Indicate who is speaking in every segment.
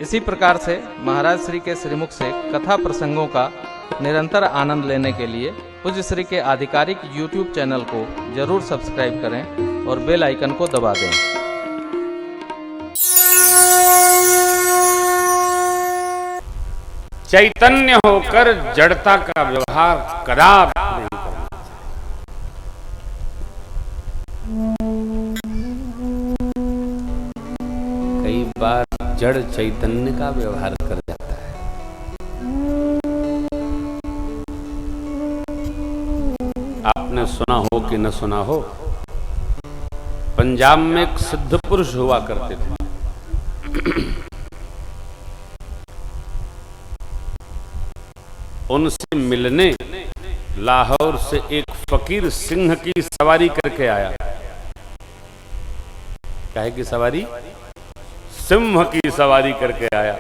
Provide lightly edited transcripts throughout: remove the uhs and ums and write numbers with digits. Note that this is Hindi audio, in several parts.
Speaker 1: इसी प्रकार से महाराज श्री के श्रीमुख से कथा प्रसंगों का निरंतर आनंद लेने के लिए पूज्य श्री के आधिकारिक YouTube चैनल को जरूर सब्सक्राइब करें और बेल आइकन को दबा दें।
Speaker 2: चैतन्य होकर जड़ता का व्यवहार कदापि नहीं करना चाहिए। कई बार जड़ चैतन्य का व्यवहार कर जाता है। आपने सुना हो कि न सुना हो, पंजाब में एक सिद्ध पुरुष हुआ करते थे। उनसे मिलने लाहौर से एक फकीर सिंह की सवारी करके आया। काहे की सवारी? सिंह की सवारी करके आया।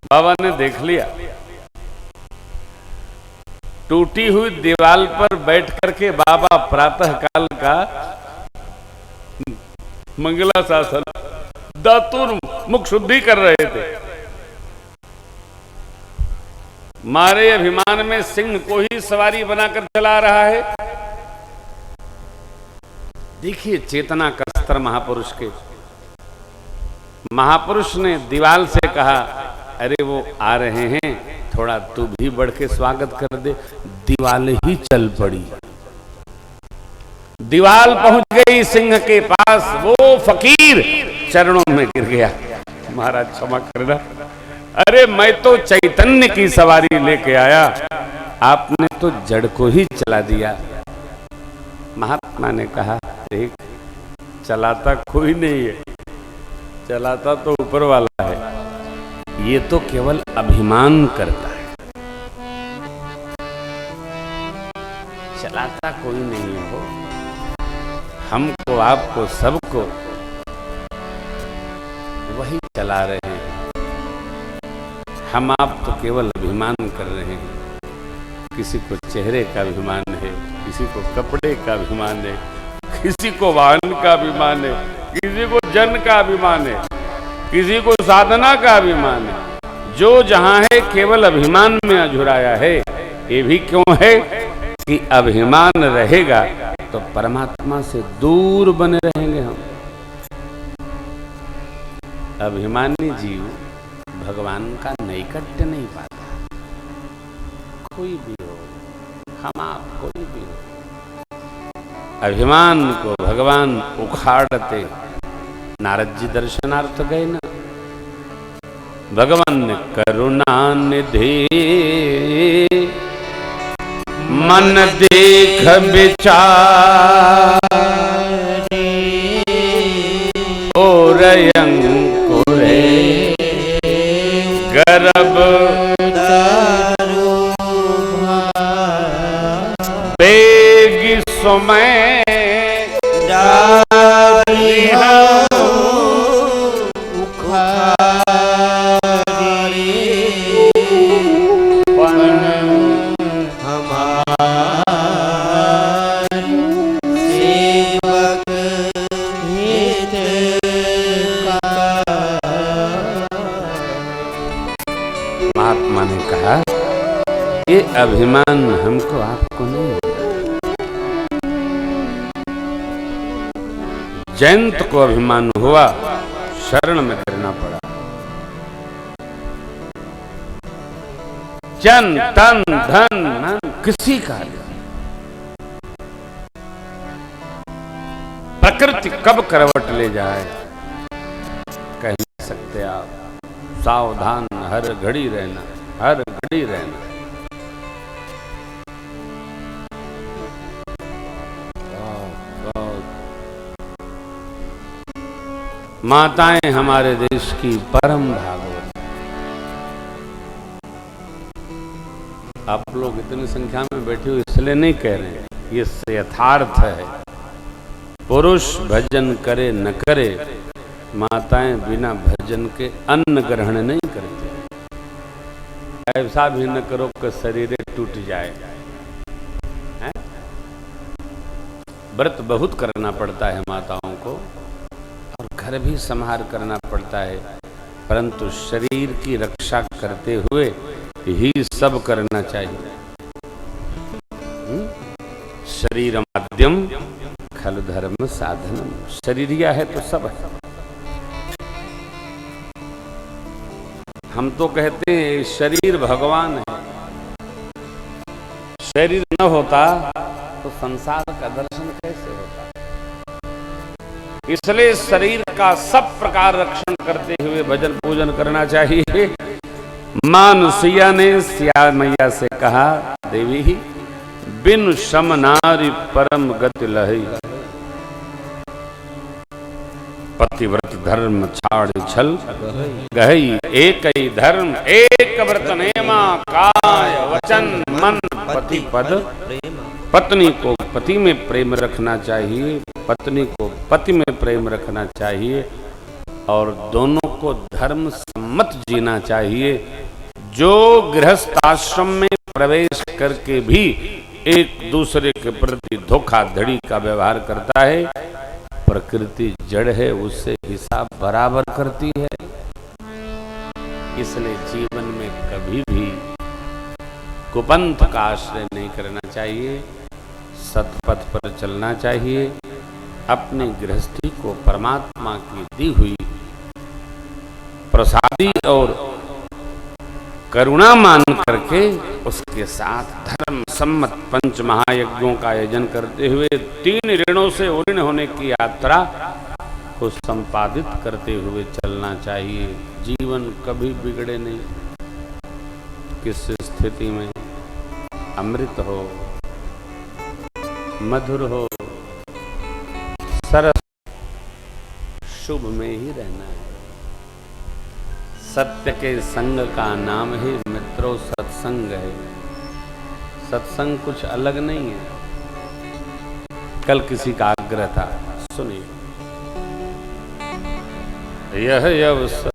Speaker 2: बाबा ने देख लिया, टूटी हुई दीवार पर बैठ करके बाबा प्रातः काल का मंगलाशासन दातुर मुख शुद्धि कर रहे थे। मारे अभिमान में सिंह को ही सवारी बनाकर चला रहा है। देखिए चेतना का स्तर महापुरुष के। महापुरुष ने दीवाल से कहा, अरे वो आ रहे हैं, थोड़ा तू भी बढ़ के स्वागत कर दे। दीवाल ही चल पड़ी। दीवाल पहुंच गई सिंह के पास। वो फकीर चरणों में गिर गया। महाराज क्षमा करना, अरे मैं तो चैतन्य की सवारी लेके आया, आपने तो जड़ को ही चला दिया। महात्मा ने कहा, देख चलाता कोई नहीं है, चलाता तो ऊपर वाला है। ये तो केवल अभिमान करता है, चलाता कोई नहीं हो। हमको आपको सबको वही चला रहे हैं। हम आप तो केवल अभिमान कर रहे हैं। किसी को चेहरे का अभिमान है, किसी को कपड़े का अभिमान है, किसी को वाहन का अभिमान है, किसी को जन का अभिमान है, किसी को साधना का अभिमान है। जो जहां है केवल अभिमान में अझुराया है। ये भी क्यों है कि अभिमान रहेगा तो परमात्मा से दूर बने रहेंगे हम। अभिमानी जीव भगवान का नैकट्य नहीं पाता। कोई भी हो, हम आप कोई भी हो, अभिमान को भगवान उखाड़ते। नारद जी दर्शनार्थ गए ना, भगवान ने करुणा निधि मन देख विचार और अंकुरे गर्भ बेगी समय महात्मा ने कहा, ये अभिमान हमको आपको नहीं। जयंत को अभिमान हुआ, शरण में गिरना पड़ा। जन तन धन मन किसी का नहीं। प्रकृति कब करवट ले जाए कह नहीं सकते आप। सावधान हर घड़ी रहना, हर घड़ी रहना। माताएं हमारे देश की परम भागवत। आप लोग इतनी संख्या में बैठे हो इसलिए नहीं कह रहे हैं, ये यथार्थ है। पुरुष भजन करे न करे, माताएं बिना भजन के अन्न ग्रहण नहीं करती। ऐसा भी न करो कि शरीर टूट जाए। व्रत बहुत करना पड़ता है माताओं को, और घर भी संहार करना पड़ता है, परंतु शरीर की रक्षा करते हुए ही सब करना चाहिए। शरीर माध्यम खलु धर्म साधनम, शरीरिया है तो सब है। हम तो कहते हैं शरीर भगवान है, शरीर न होता तो संसार का दर्शन कैसे होता। इसलिए शरीर का सब प्रकार रक्षण करते हुए भजन पूजन करना चाहिए। मानुषिया ने सिया मैया से कहा, देवी बिन शम नारी परम गति लही, पतिव्रत धर्म छाड़ छल गहई, एक ही धर्म एक व्रत नेमा, काय वचन मन पति पद। पत्नी को पति में प्रेम रखना चाहिए, पत्नी को पति में प्रेम रखना चाहिए, और दोनों को धर्म सम्मत जीना चाहिए। जो गृहस्थ आश्रम में प्रवेश करके भी एक दूसरे के प्रति धोखाधड़ी का व्यवहार करता है, प्रकृति जड़ है, उससे हिसाब बराबर करती है। इसलिए जीवन में कभी भी कुपंथ का आश्रय नहीं करना चाहिए, सतपथ पर चलना चाहिए। अपनी गृहस्थी को परमात्मा की दी हुई प्रसादी और करुणा मान करके उसके साथ धर्म सम्मत पंच महायज्ञों का आयोजन करते हुए 3 ऋणों से उऋण होने की यात्रा को संपादित करते हुए चलना चाहिए। जीवन कभी बिगड़े नहीं। किस स्थिति में अमृत हो, मधुर हो, सरस शुभ में ही रहना है। सत्य के संग का नाम ही मित्रों सत्संग है। सत्संग कुछ अलग नहीं है। कल किसी का आग्रह था, सुनिए, यह अवसर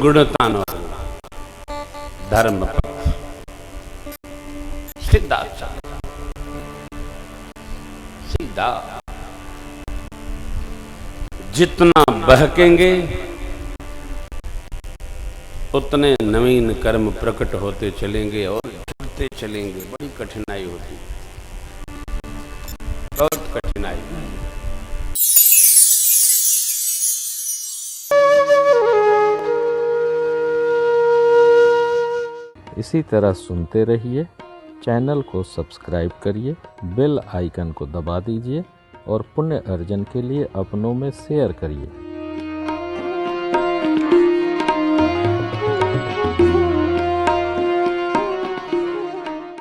Speaker 2: गुणतानो धर्म पथ सीधा चलेगा, सीधा। जितना बहकेंगे उतने नवीन कर्म प्रकट होते चलेंगे और जुड़ते चलेंगे। बड़ी कठिनाई होती, बहुत कठिनाई।
Speaker 1: इसी तरह सुनते रहिए, चैनल को सब्सक्राइब करिए, बेल आइकन को दबा दीजिए और पुण्य अर्जन के लिए अपनों में शेयर करिए।